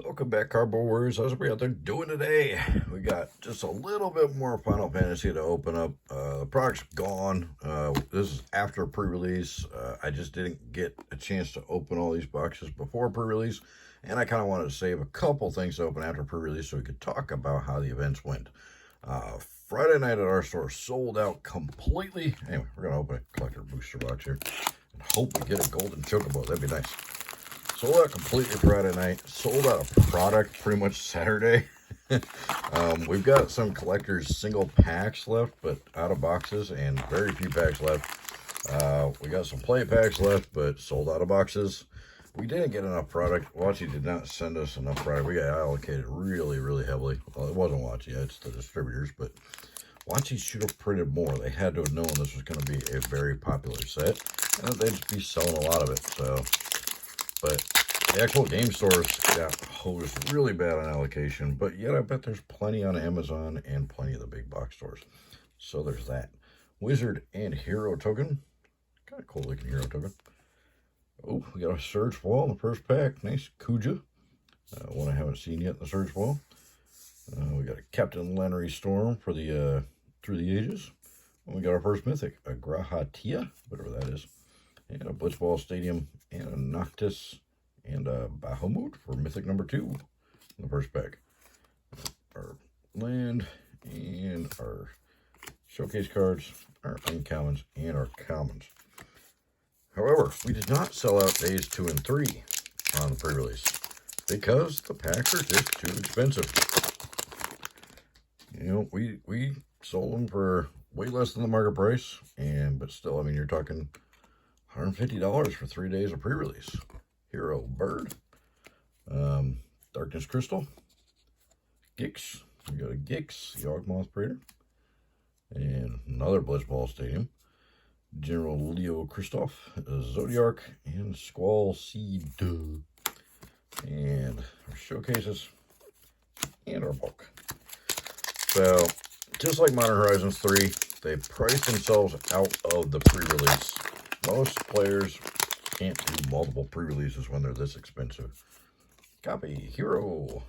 Welcome back, Cardboard Warriors. How's everybody out there doing today? We got just a little bit more Final Fantasy to open up. The product's gone. This is after pre-release. I just didn't get a chance to open all these boxes before pre-release, and I kind of wanted to save a couple things to open after pre-release so we could talk about how the events went. Friday night at our store sold out completely. Anyway, we're going to open a collector booster box here and hope we get a golden chocobo. That'd be nice. Sold out completely Friday night. Sold out of product pretty much Saturday. We've got some collectors single packs left, but out of boxes, and very few packs left. We got some play packs left, but sold out of boxes. We didn't get enough product. Watchy did not send us enough product. We got allocated really heavily. Well, it wasn't Watchy, it's the distributors, but Watchy should have printed more. They had to have known this was going to be a very popular set, and they'd just be selling a lot of it. So, but the actual game stores got hosed really bad on allocation, but yet I bet there's plenty on Amazon and plenty of the big box stores. So there's that. Wizard and Hero token. Kind of cool looking Hero token. Oh, we got a Surge Ball in the first pack. Nice Kuja. One I haven't seen yet in the Surge Ball. We got a Captain Lannery Storm for the Through the Ages. And we got our first Mythic, a Grahatia, whatever that is. And a Blitzball Stadium, and a Noctis, and a Bahamut for Mythic number 2 in the first pack. Our land, and our showcase cards, our uncommons, and our commons. However, we did not sell out days 2 and 3 on the pre-release because the packs are just too expensive. You know, we sold them for way less than the market price, but still, I mean, you're talking $150 for 3 days of pre-release. Hero Bird, Darkness Crystal, Gix. We got a Gix, Yawgmoth Praetor, and another Blitzball Stadium. General Leo Christoph, Zodiark, and Squall Seed. And our showcases, and our bulk. So, just like Modern Horizons 3, they priced themselves out of the pre-release. Most players can't do multiple pre-releases when they're this expensive. Copy, Hero,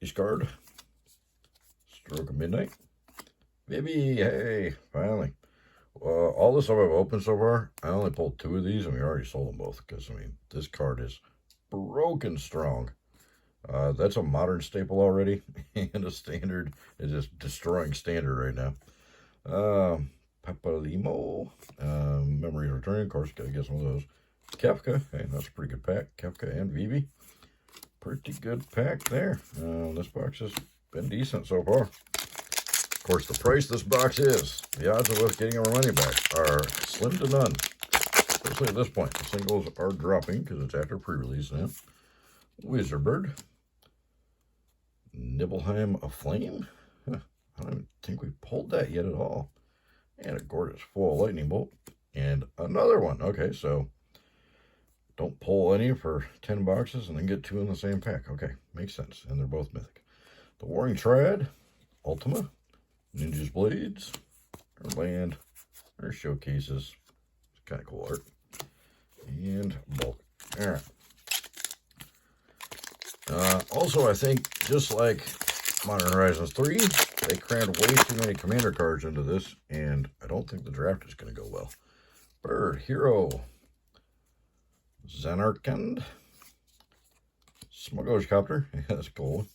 Ishgard, Stroke of Midnight, Baby, hey, finally. All the stuff I've opened so far, I only pulled 2 of these, and we already sold them both, because, I mean, this card is broken strong. That's a modern staple already, and a standard is just destroying standard right now. Papalimo, Memories Returning, of course, gotta get some of those. Kefka, hey, that's a pretty good pack. Kefka and Vivi, pretty good pack there. This box has been decent so far. Of course, the price this box is, the odds of us getting our money back are slim to none. Especially at this point. The singles are dropping because it's after pre-release now. Wizardbird. Nibelheim Aflame. Huh, I don't even think we pulled that yet at all. And a gorgeous full lightning bolt. And another one. Okay, so don't pull any for 10 boxes and then get 2 in the same pack. Okay, makes sense. And they're both mythic. The Warring Triad. Ultima. Ninja's Blades, our land, our showcases, it's kind of cool art, and bulk. All right. Also, I think, just like Modern Horizons 3, they crammed way too many commander cards into this, and I don't think the draft is going to go well. Bird, Hero, Zanarkand, Smuggler's Copter, yeah, that's a cool one.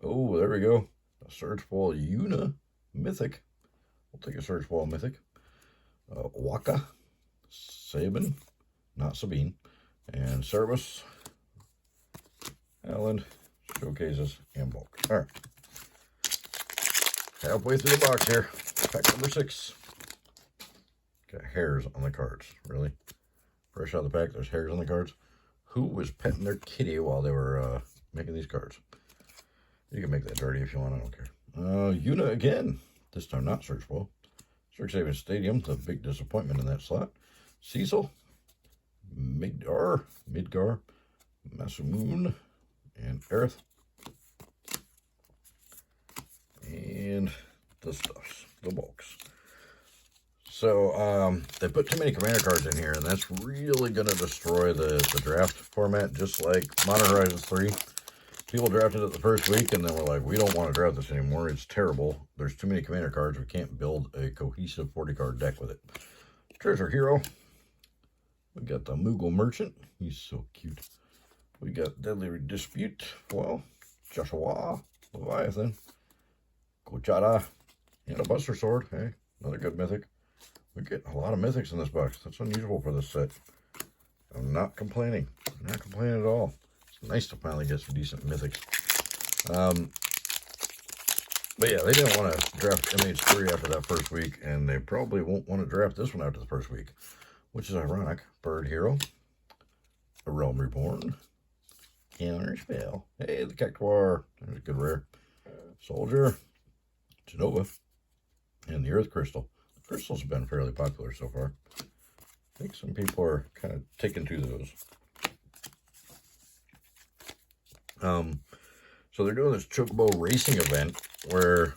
Oh, there we go, a Search Ball Una. Mythic. We'll take a Search Ball Mythic. Waka. Sabin. Not Sabine. And Service. Allen. Showcases. And bulk. Alright. Halfway through the box here. Pack number 6. Got hairs on the cards. Really? Fresh out of the pack, there's hairs on the cards. Who was petting their kitty while they were making these cards? You can make that dirty if you want, I don't care. Una again. This time not Search Ball. Strixhaven Stadium, the big disappointment in that slot. Cecil. Midgar. Masamoon. And Aerith. And the stuffs. The bulks. So they put too many commander cards in here, and that's really going to destroy the draft format, just like Modern Horizons 3. People drafted it the first week, and then we're like, we don't want to draft this anymore. It's terrible. There's too many commander cards. We can't build a cohesive 40-card deck with it. Treasure Hero. We got the Moogle Merchant. He's so cute. We got Deadly Dispute foil. Joshua. Leviathan. Kochada. And a Buster Sword. Hey, another good mythic. We get a lot of mythics in this box. That's unusual for this set. I'm not complaining. I'm not complaining at all. It's nice to finally get some decent mythics. But yeah, they didn't want to draft MH3 after that first week, and they probably won't want to draft this one after the first week, which is ironic. Bird Hero, A Realm Reborn, Counter Spell. Hey, the Cactuar. There's a good rare. Soldier, Genova, and the Earth Crystal. The crystals have been fairly popular so far. I think some people are kind of taking to those. So they're doing this Chocobo racing event where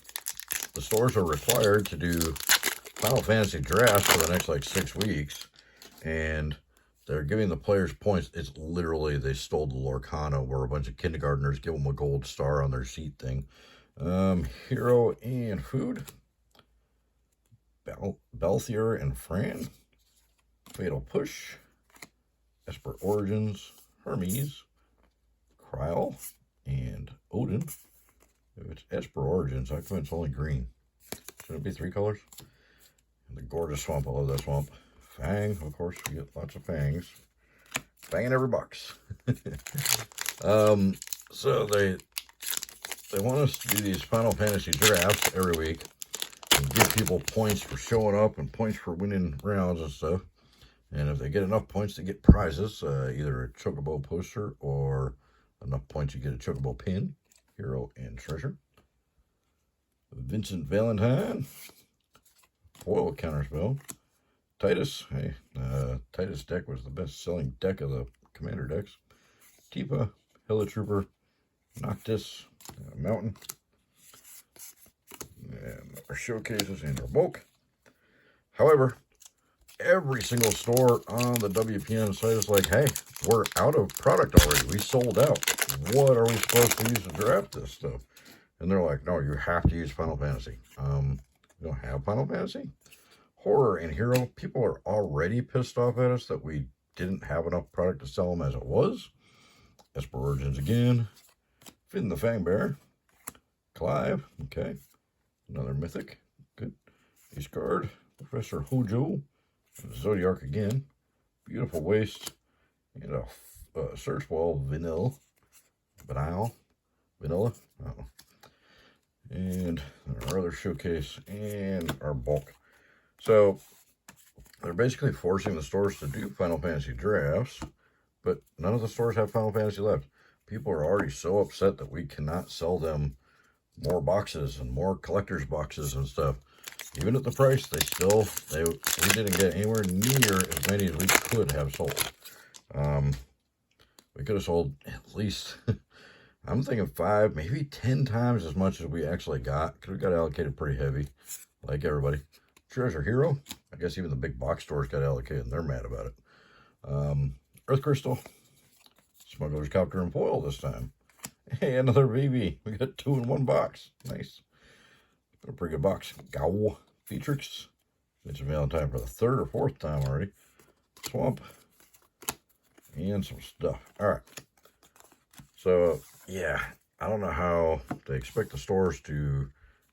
the stores are required to do Final Fantasy drafts for the next like 6 weeks, and they're giving the players points. It's literally, they stole the Lorcana where a bunch of kindergartners give them a gold star on their seat thing. Hero and Food, Balthier and Fran, Fatal Push, Esper Origins, Hermes, Kryl, and Odin. If it's Esper Origins, how come it's only green? Should it be 3 colors? And the Gorgeous Swamp, I love that swamp. Fang, of course, we get lots of fangs. Fang in every box. So they want us to do these Final Fantasy drafts every week and give people points for showing up and points for winning rounds and stuff. And if they get enough points to get prizes, either a Chocobo poster or enough points you get a Chocobo pin, Hero and Treasure. Vincent Valentine, foil counterspell. Titus, hey, Titus deck was the best-selling deck of the commander decks. Tifa, Helitrooper, Noctis, Mountain, and our showcases and our bulk. However, every single store on the WPN site is like, hey, we're out of product already. We sold out. What are we supposed to use to draft this stuff? And they're like, no, you have to use Final Fantasy. We don't have Final Fantasy. Horror and Hero, people are already pissed off at us that we didn't have enough product to sell them as it was. Esper Origins again. Finn the Fangbear. Clive, okay. Another mythic, good. Ace Guard, Professor Hojo. Zodiac again. Beautiful Waste. And a Search Wall Vanilla. Vanilla. Oh. And our other showcase and our bulk. So they're basically forcing the stores to do Final Fantasy drafts, but none of the stores have Final Fantasy left. People are already so upset that we cannot sell them more boxes and more collector's boxes and stuff. Even at the price, we didn't get anywhere near as many as we could have sold. We could have sold at least, I'm thinking 5, maybe 10 times as much as we actually got, because we got allocated pretty heavy, like everybody. Treasure Hero, I guess even the big box stores got allocated, and they're mad about it. Earth Crystal, Smuggler's Copter and foil this time. Hey, another BB. We got 2 in 1 box. Nice. A pretty good box. Gow, Featrix, Vincent Valentine for the 3rd or 4th time already. Swamp, and some stuff. All right. So, yeah, I don't know how they expect the stores to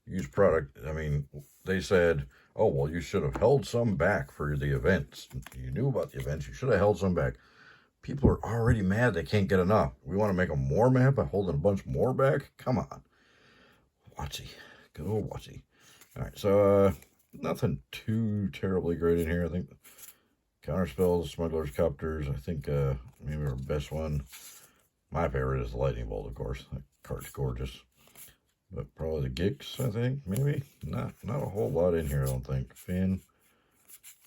use product. I mean, they said, oh, well, you should have held some back for the events. You knew about the events. You should have held some back. People are already mad they can't get enough. We want to make them more mad by holding a bunch more back? Come on. Watsy. Good old Watsy. All right, so nothing too terribly great in here. I think Counterspells, Smuggler's Copters, I think maybe our best one. My favorite is the Lightning Bolt, of course. That card's gorgeous. But probably the Gix, I think, maybe. Not a whole lot in here, I don't think. Finn.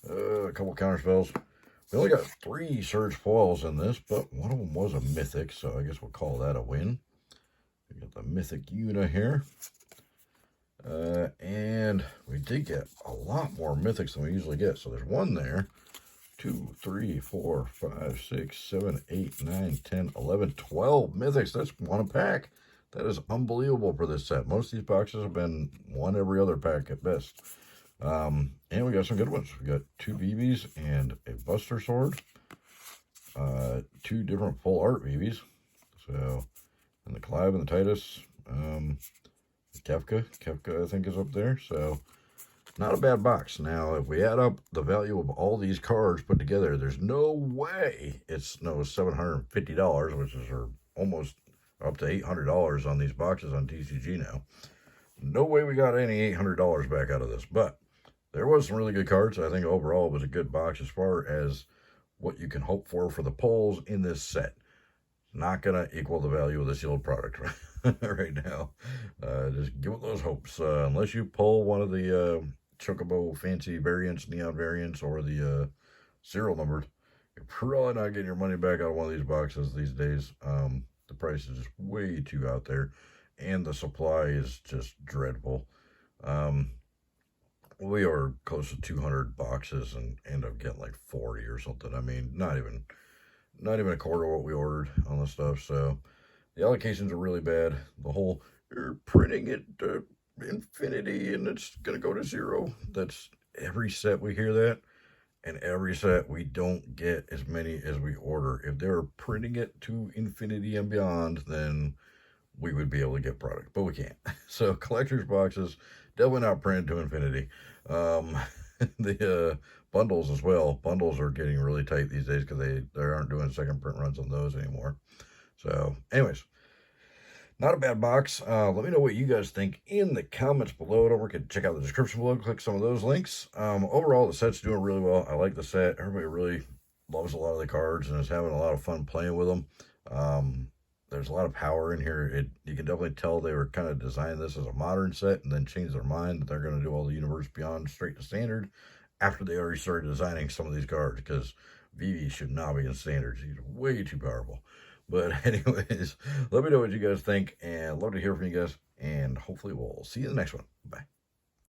A couple Counterspells. We only got 3 Surge foils in this, but one of them was a Mythic, so I guess we'll call that a win. We got the Mythic Una here. And we did get a lot more mythics than we usually get. So there's one there. 2, 3, 4, 5, 6, 7, 8, 9, 10, 11, 12 mythics. That's one a pack. That is unbelievable for this set. Most of these boxes have been one every other pack at best. And we got some good ones. We got 2 BBs and a Buster Sword. 2 different full art BBs. So, and the Clive and the Titus. Kefka I think is up there. So, not a bad box. Now, if we add up the value of all these cards put together, there's no way it's $750, which is almost up to $800 on these boxes on TCG now. No way we got any $800 back out of this, but there was some really good cards. I think overall it was a good box as far as what you can hope for the pulls in this set. Not going to equal the value of the sealed product right now. Just give it those hopes. Unless you pull one of the Chocobo fancy variants, neon variants, or the serial numbered, you're probably not getting your money back out of one of these boxes these days. The price is just way too out there, and the supply is just dreadful. We are close to 200 boxes and end up getting like 40 or something. I mean, not even a quarter of what we ordered on the stuff. So the allocations are really bad. The whole, you're printing it to infinity and it's going to go to 0. That's every set we hear that. And every set we don't get as many as we order. If they're printing it to infinity and beyond, then we would be able to get product, but we can't. So collector's boxes, definitely not printed to infinity. The bundles as well. Bundles are getting really tight these days because they aren't doing second print runs on those anymore. So anyways, not a bad box. Let me know what you guys think in the comments below. Don't forget to check out the description below. Click some of those links. Overall, the set's doing really well. I like the set. Everybody really loves a lot of the cards and is having a lot of fun playing with them. There's a lot of power in here. You can definitely tell they were kind of designing this as a modern set and then changed their mind that they're going to do all the Universe Beyond straight to standard after they already started designing some of these cards, because VV should not be in standards. He's way too powerful. But anyways, let me know what you guys think, and love to hear from you guys, and hopefully we'll see you in the next one. Bye.